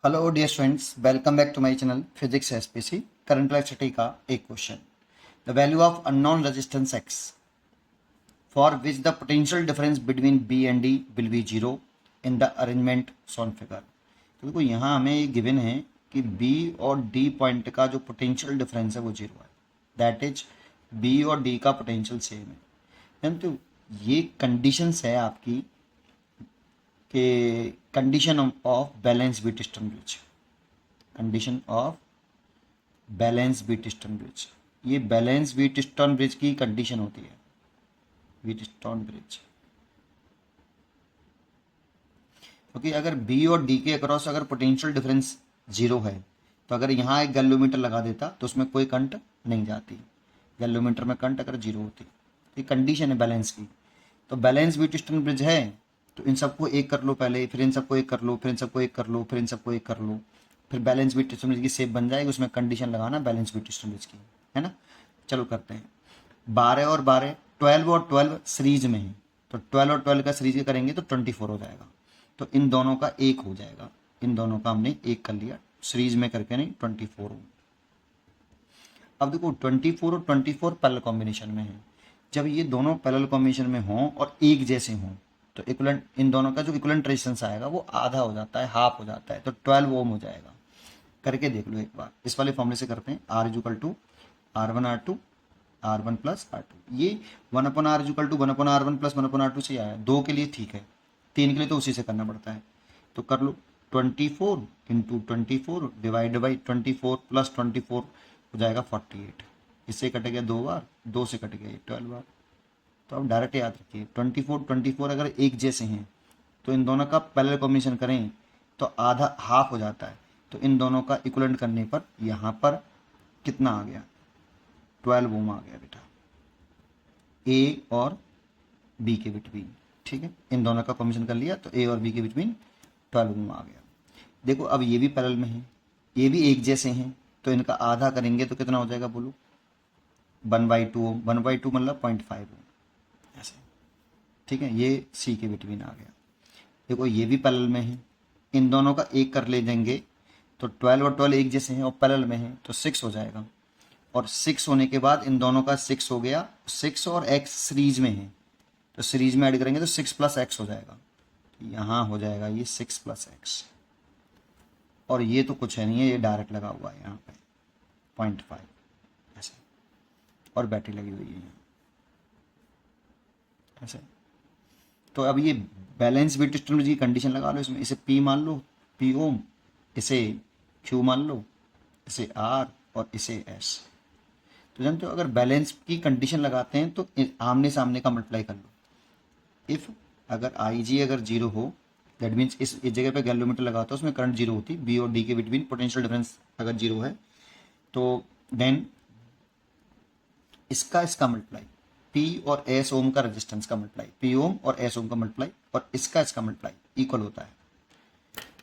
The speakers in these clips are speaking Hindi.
Hello dear students, welcome back to my channel physics SPC. Current electricity का एक question. The value of unknown resistance X for which the potential difference between B and D will be zero in the arrangement shown figure. तो देखो यहाँ हमें गिवन है कि बी और डी पॉइंट का जो पोटेंशियल डिफरेंस है वो जीरो है। दैट इज बी और डी का पोटेंशियल सेम है। तो ये कंडीशंस है आपकी कि condition of balance Wheatstone bridge. Condition of balance Wheatstone bridge, ये बैलेंस व्हीटस्टोन ब्रिज की कंडीशन होती है। व्हीटस्टोन ब्रिज क्योंकि अगर बी और डी के अक्रॉस अगर पोटेंशियल डिफरेंस जीरो है तो अगर यहाँ एक गैल्वोमीटर लगा देता तो उसमें कोई करंट नहीं जाती। गैल्वोमीटर में करंट अगर जीरो होती, ये कंडीशन है बैलेंस की। तो बैलेंस व्हीटस्टोन ब्रिज है तो इन सबको एक कर लो पहले, फिर इन सबको एक कर लो, फिर इन सबको एक कर लो, फिर इन सबको एक कर लो, फिर बैलेंस व्हीटस्टोन ब्रिज की शेप बन जाएगी। उसमें कंडीशन लगाना बैलेंस व्हीटस्टोन ब्रिज की, है ना। चलो करते हैं। 12 और 12, 12 और 12 सीरीज में है तो 12 और 12 का सीरीज करेंगे तो 24 हो जाएगा। तो इन दोनों का एक हो जाएगा, इन दोनों का हमने एक कर लिया सीरीज में करके, नहीं 24 हो। अब देखो 24 और 24 पैरेलल कॉम्बिनेशन में है। जब ये दोनों पैरेलल कॉम्बिनेशन में हों और एक जैसे हों तो इक्वलेंट, इन दोनों का जो इक्वलेंट रेजिस्टेंस आएगा वो आधा हो जाता है, हाफ हो जाता है, तो 12 ओम हो जाएगा। करके देख लो एक बार। इस वाले फॉर्मूले से करते हैं। R is equal to R1 plus R2। ये 1/R is equal to 1/R1 plus 1/R2 से आया। 2 के लिए ठीक है, 3 के लिए तो उसी से करना पड़ता है। तो कर लो 24 इंटू 24 डिवाइड बाई 24 प्लस 24 हो जाएगा 48। इससे कट गया 2 बार, 2 से कट गया 12 बार। तो अब डायरेक्ट याद रखिए 24 अगर एक जैसे हैं तो इन दोनों का पैरेलल कॉम्बिनेशन करें तो आधा हाफ हो जाता है। तो इन दोनों का इक्विवेलेंट करने पर यहाँ पर कितना आ गया, 12 ओम आ गया बेटा, ए और बी के बिटवीन। ठीक है, इन दोनों का कॉम्बिनेशन कर लिया तो ए और बी के बिटवीन 12 ओम आ गया। देखो अब ये भी पैरेलल में है, ये भी एक जैसे हैं तो इनका आधा करेंगे तो कितना हो जाएगा बोलो, 1/2 ओम। 1/2 मतलब 0.5 ओम ऐसे। ठीक है, ये सी के बिटवीन आ गया। देखो ये भी पैरेलल में है, इन दोनों का एक कर ले देंगे तो 12 और 12 एक जैसे हैं और पैरेलल में है तो 6 हो जाएगा। और 6 होने के बाद इन दोनों का 6 हो गया। 6 और x सीरीज में है तो सीरीज में ऐड करेंगे तो 6 प्लस एक्स हो जाएगा। यहाँ हो जाएगा ये 6 प्लस एक्स। और ये तो कुछ है नहीं है, ये डायरेक्ट लगा हुआ है यहाँ पे 0.5 ऐसे, और बैटरी लगी हुई है यहाँ ऐसे। तो अब ये बैलेंस व्हीटस्टोन ब्रिज की कंडीशन लगा लो इसमें। इसे P मान लो, P ओम, इसे Q मान लो, इसे R और इसे S। तो जानते हो अगर बैलेंस की कंडीशन लगाते हैं तो आमने सामने का मल्टीप्लाई कर लो। इफ अगर IG अगर जीरो हो दैट मीन्स इस जगह पे गैल्वोमीटर लगाता है उसमें करंट जीरो होती, बी और डी के बिटवीन पोटेंशियल डिफरेंस अगर जीरो है तो देन इसका मल्टीप्लाई, पी और एस ओम का रेजिस्टेंस का मल्टीप्लाई, पी ओम और एस ओम का मल्टीप्लाई और इसका मल्टीप्लाई इक्वल होता है।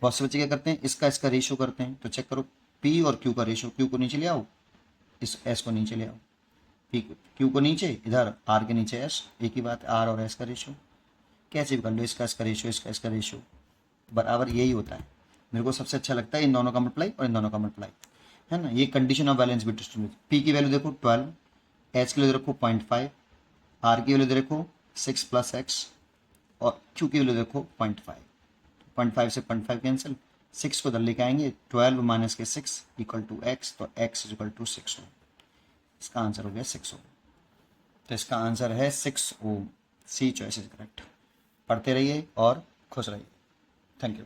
बहुत से बच्चे क्या करते हैं, इसका रेशियो करते हैं। तो चेक करो पी और क्यू का रेशियो, क्यू को नीचे ले आओ, इस एस को नीचे ले आओ, पी क्यू को नीचे, इधर आर के नीचे एस, एक ही बात, आर और एस का रेशियो। कैसे भी कर लो, इसका रेशियो, इसका रेशियो बराबर यही होता है। मेरे को सबसे अच्छा लगता है इन दोनों का मल्टीप्लाई और इन दोनों का मल्टीप्लाई, है ना। ये condition of balance Wheatstone bridge. P की वैल्यू देखो 12, एच की वैल्यू रखो 0.5, आर की वैल्यू देखो 6 प्लस एक्स और क्यू की वैल्यू देखो 0.5। 0.5 से 0.5 कैंसिल, 6 को इधर लेके आएंगे, 12 माइनस के 6 इक्वल टू एक्स, तो एक्स इक्वल टू 6 ओम। इसका आंसर हो गया 6 ओम। तो इसका आंसर है 6 ओम। सी चॉइस इज करेक्ट। पढ़ते रहिए और खुश रहिए। Thank you.